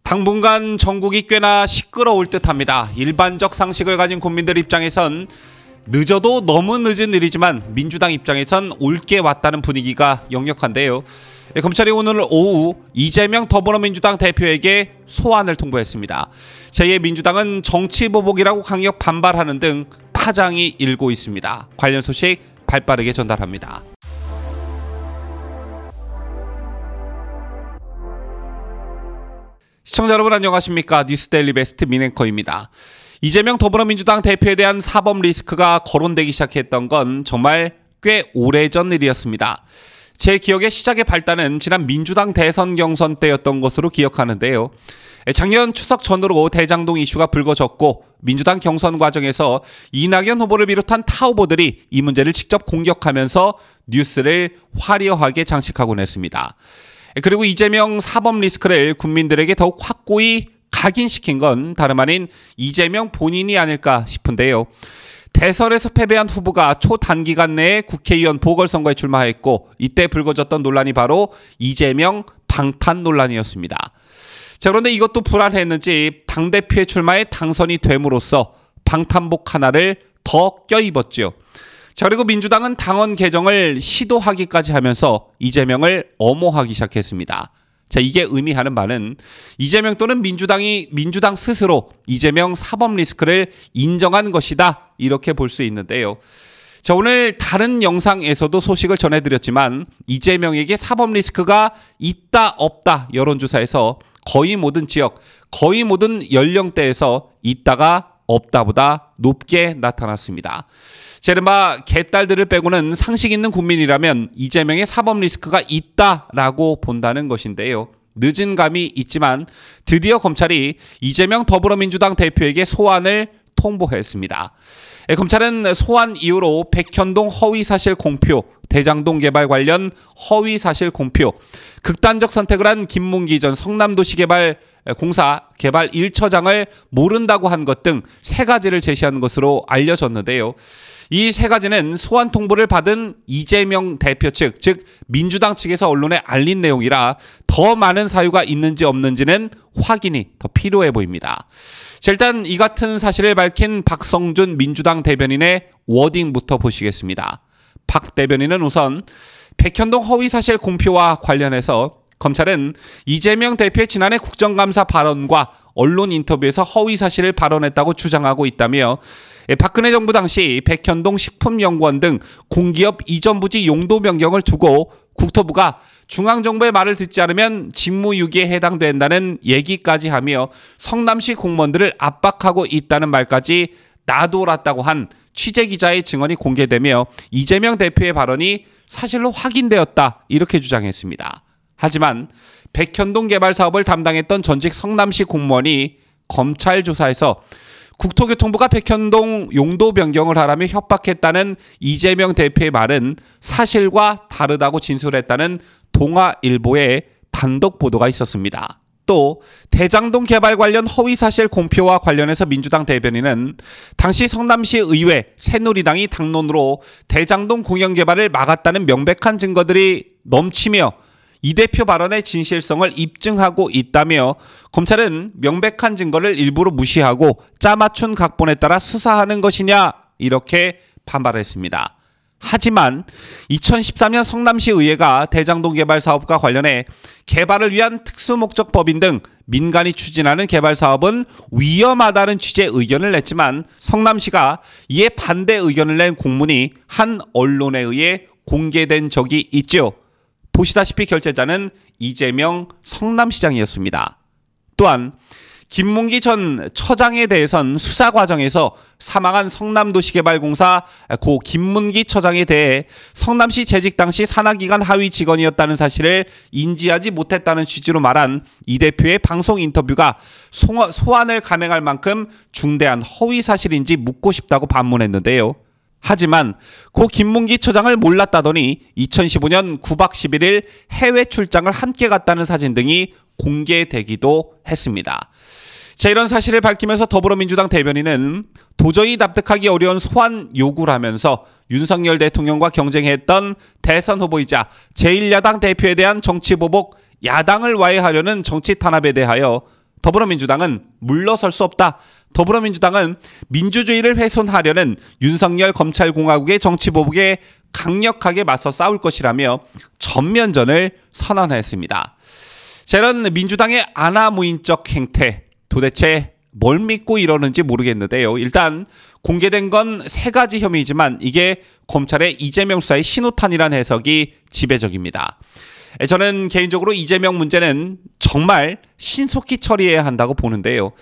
당분간 전국이 꽤나 시끄러울 듯합니다. 일반적 상식을 가진 국민들 입장에선 늦어도 너무 늦은 일이지만 민주당 입장에선 옳게 왔다는 분위기가 역력한데요. 검찰이 오늘 오후 이재명 더불어민주당 대표에게 소환을 통보했습니다. 제2민주당은 정치보복이라고 강력 반발하는 등 파장이 일고 있습니다. 관련 소식 발빠르게 전달합니다. 시청자 여러분 안녕하십니까? 뉴스데일리 베스트 민앵커입니다. 이재명 더불어민주당 대표에 대한 사법 리스크가 거론되기 시작했던 건 정말 꽤 오래전 일이었습니다. 제 기억의 시작의 발단은 지난 민주당 대선 경선 때였던 것으로 기억하는데요. 작년 추석 전후로 대장동 이슈가 불거졌고 민주당 경선 과정에서 이낙연 후보를 비롯한 타 후보들이 이 문제를 직접 공격하면서 뉴스를 화려하게 장식하곤 했습니다. 그리고 이재명 사법 리스크를 국민들에게 더욱 확고히 각인시킨 건 다름 아닌 이재명 본인이 아닐까 싶은데요. 대선에서 패배한 후보가 초단기간 내에 국회의원 보궐선거에 출마했고 이때 불거졌던 논란이 바로 이재명 방탄 논란이었습니다. 자, 그런데 이것도 불안했는지 당대표의 출마에 당선이 됨으로써 방탄복 하나를 더 껴입었죠. 자, 그리고 민주당은 당원 개정을 시도하기까지 하면서 이재명을 엄호하기 시작했습니다. 자, 이게 의미하는 바는 이재명 또는 민주당 스스로 이재명 사법 리스크를 인정한 것이다, 이렇게 볼 수 있는데요. 자, 오늘 다른 영상에서도 소식을 전해드렸지만 이재명에게 사법 리스크가 있다 없다 여론조사에서 거의 모든 지역, 거의 모든 연령대에서 있다가 없다보다 높게 나타났습니다. 이른바 개딸들을 빼고는 상식 있는 국민이라면 이재명의 사법 리스크가 있다라고 본다는 것인데요. 늦은 감이 있지만 드디어 검찰이 이재명 더불어민주당 대표에게 소환을 통보했습니다. 검찰은 소환 이후로 백현동 허위사실 공표, 대장동 개발 관련 허위사실 공표, 극단적 선택을 한 김문기 전 성남도시개발공사 개발 1처장을 모른다고 한 것 등 세 가지를 제시한 것으로 알려졌는데요. 이 세 가지는 소환 통보를 받은 이재명 대표 측, 즉 민주당 측에서 언론에 알린 내용이라 더 많은 사유가 있는지 없는지는 확인이 더 필요해 보입니다. 자, 일단 이 같은 사실을 밝힌 박성준 민주당 대변인의 워딩부터 보시겠습니다. 박 대변인은 우선 백현동 허위사실 공표와 관련해서 검찰은 이재명 대표의 지난해 국정감사 발언과 언론 인터뷰에서 허위사실을 발언했다고 주장하고 있다며 박근혜 정부 당시 백현동 식품연구원 등 공기업 이전 부지 용도 변경을 두고 국토부가 중앙정부의 말을 듣지 않으면 직무유기에 해당된다는 얘기까지 하며 성남시 공무원들을 압박하고 있다는 말까지 나돌았다고 한 취재기자의 증언이 공개되며 이재명 대표의 발언이 사실로 확인되었다, 이렇게 주장했습니다. 하지만 백현동 개발 사업을 담당했던 전직 성남시 공무원이 검찰 조사에서 국토교통부가 백현동 용도 변경을 하라며 협박했다는 이재명 대표의 말은 사실과 다르다고 진술했다는 동아일보의 단독 보도가 있었습니다. 또 대장동 개발 관련 허위사실 공표와 관련해서 민주당 대변인은 당시 성남시 의회 새누리당이 당론으로 대장동 공영 개발을 막았다는 명백한 증거들이 넘치며 이 대표 발언의 진실성을 입증하고 있다며 검찰은 명백한 증거를 일부러 무시하고 짜맞춘 각본에 따라 수사하는 것이냐, 이렇게 반발했습니다. 하지만 2013년 성남시 의회가 대장동 개발 사업과 관련해 개발을 위한 특수목적법인 등 민간이 추진하는 개발 사업은 위험하다는 취지의 의견을 냈지만 성남시가 이에 반대 의견을 낸 공문이 한 언론에 의해 공개된 적이 있죠. 보시다시피 결재자는 이재명 성남시장이었습니다. 또한 김문기 전 처장에 대해선 수사 과정에서 사망한 성남도시개발공사 고 김문기 처장에 대해 성남시 재직 당시 산하기관 하위 직원이었다는 사실을 인지하지 못했다는 취지로 말한 이 대표의 방송 인터뷰가 소환을 감행할 만큼 중대한 허위 사실인지 묻고 싶다고 반문했는데요. 하지만 고 김문기 처장을 몰랐다더니 2015년 9박 11일 해외 출장을 함께 갔다는 사진 등이 공개되기도 했습니다. 자, 이런 사실을 밝히면서 더불어민주당 대변인은 도저히 납득하기 어려운 소환 요구를 하면서 윤석열 대통령과 경쟁했던 대선 후보이자 제1야당 대표에 대한 정치보복, 야당을 와해하려는 정치 탄압에 대하여 더불어민주당은 물러설 수 없다. 더불어민주당은 민주주의를 훼손하려는 윤석열 검찰공화국의 정치보복에 강력하게 맞서 싸울 것이라며 전면전을 선언했습니다. 이런 민주당의 아나무인적 행태, 도대체 뭘 믿고 이러는지 모르겠는데요. 일단 공개된 건 3가지 혐의지만 이게 검찰의 이재명 수사의 신호탄이라는 해석이 지배적입니다. 저는 개인적으로 이재명 문제는 정말 신속히 처리해야 한다고 보는데요.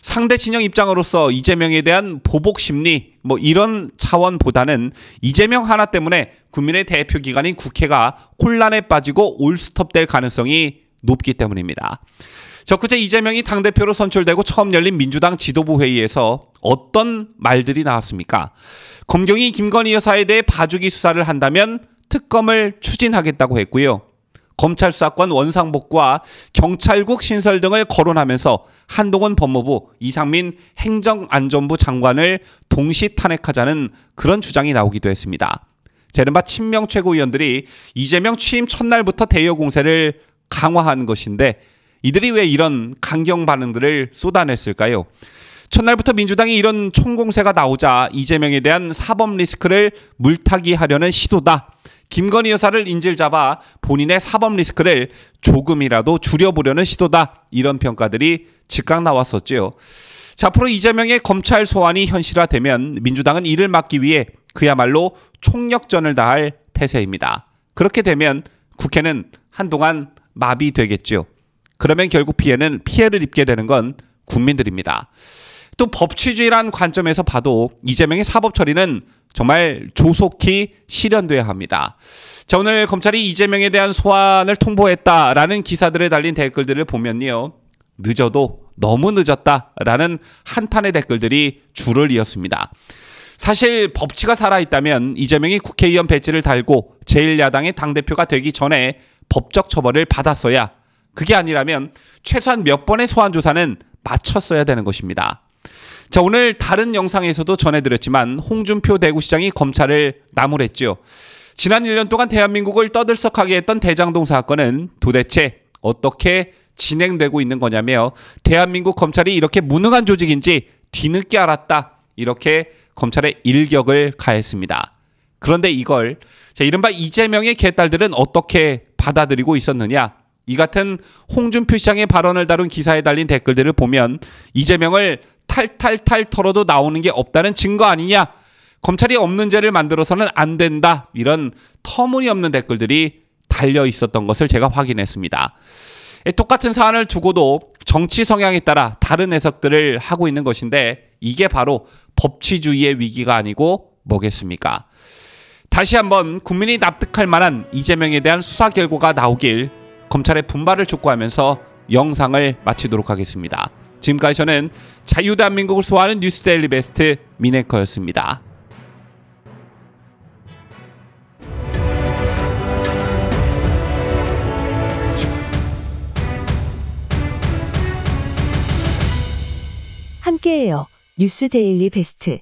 상대 진영 입장으로서 이재명에 대한 보복 심리 이런 차원보다는 이재명 하나 때문에 국민의 대표 기관인 국회가 혼란에 빠지고 올스톱될 가능성이 높기 때문입니다. 그제 이재명이 당대표로 선출되고 처음 열린 민주당 지도부 회의에서 어떤 말들이 나왔습니까? 검경이 김건희 여사에 대해 봐주기 수사를 한다면 특검을 추진하겠다고 했고요. 검찰 수사권 원상복구와 경찰국 신설 등을 거론하면서 한동훈 법무부, 이상민 행정안전부 장관을 동시 탄핵하자는 그런 주장이 나오기도 했습니다. 이른바 친명 최고위원들이 이재명 취임 첫날부터 대여 공세를 강화한 것인데 이들이 왜 이런 강경 반응들을 쏟아냈을까요? 첫날부터 민주당이 이런 총공세가 나오자 이재명에 대한 사법 리스크를 물타기하려는 시도다. 김건희 여사를 인질 잡아 본인의 사법 리스크를 조금이라도 줄여보려는 시도다. 이런 평가들이 즉각 나왔었죠. 앞으로 이재명의 검찰 소환이 현실화되면 민주당은 이를 막기 위해 그야말로 총력전을 다할 태세입니다. 그렇게 되면 국회는 한동안 마비되겠죠. 그러면 결국 피해를 입게 되는 건 국민들입니다. 또 법치주의란 관점에서 봐도 이재명의 사법 처리는 정말 조속히 실현돼야 합니다. 오늘 검찰이 이재명에 대한 소환을 통보했다라는 기사들에 달린 댓글들을 보면요. 늦어도 너무 늦었다라는 한탄의 댓글들이 줄을 이었습니다. 사실 법치가 살아있다면 이재명이 국회의원 배지를 달고 제1야당의 당대표가 되기 전에 법적 처벌을 받았어야, 그게 아니라면 최소한 몇 번의 소환 조사는 마쳤어야 되는 것입니다. 오늘 다른 영상에서도 전해드렸지만 홍준표 대구시장이 검찰을 나무랬죠. 지난 1년 동안 대한민국을 떠들썩하게 했던 대장동 사건은 도대체 어떻게 진행되고 있는 거냐며 대한민국 검찰이 이렇게 무능한 조직인지 뒤늦게 알았다. 이렇게 검찰에 일격을 가했습니다. 그런데 이걸 이른바 이재명의 개딸들은 어떻게 받아들이고 있었느냐? 이 같은 홍준표 시장의 발언을 다룬 기사에 달린 댓글들을 보면 이재명을 탈탈탈 털어도 나오는 게 없다는 증거 아니냐? 검찰이 없는 죄를 만들어서는 안 된다. 이런 터무니없는 댓글들이 달려 있었던 것을 제가 확인했습니다. 똑같은 사안을 두고도 정치 성향에 따라 다른 해석들을 하고 있는 것인데 이게 바로 법치주의의 위기가 아니고 뭐겠습니까? 다시 한번 국민이 납득할 만한 이재명에 대한 수사 결과가 나오길 검찰의 분발을 촉구하면서 영상을 마치도록 하겠습니다. 지금까지 저는 자유대한민국을 소화하는 뉴스데일리 베스트 민앵커였습니다. 함께해요. 뉴스데일리 베스트.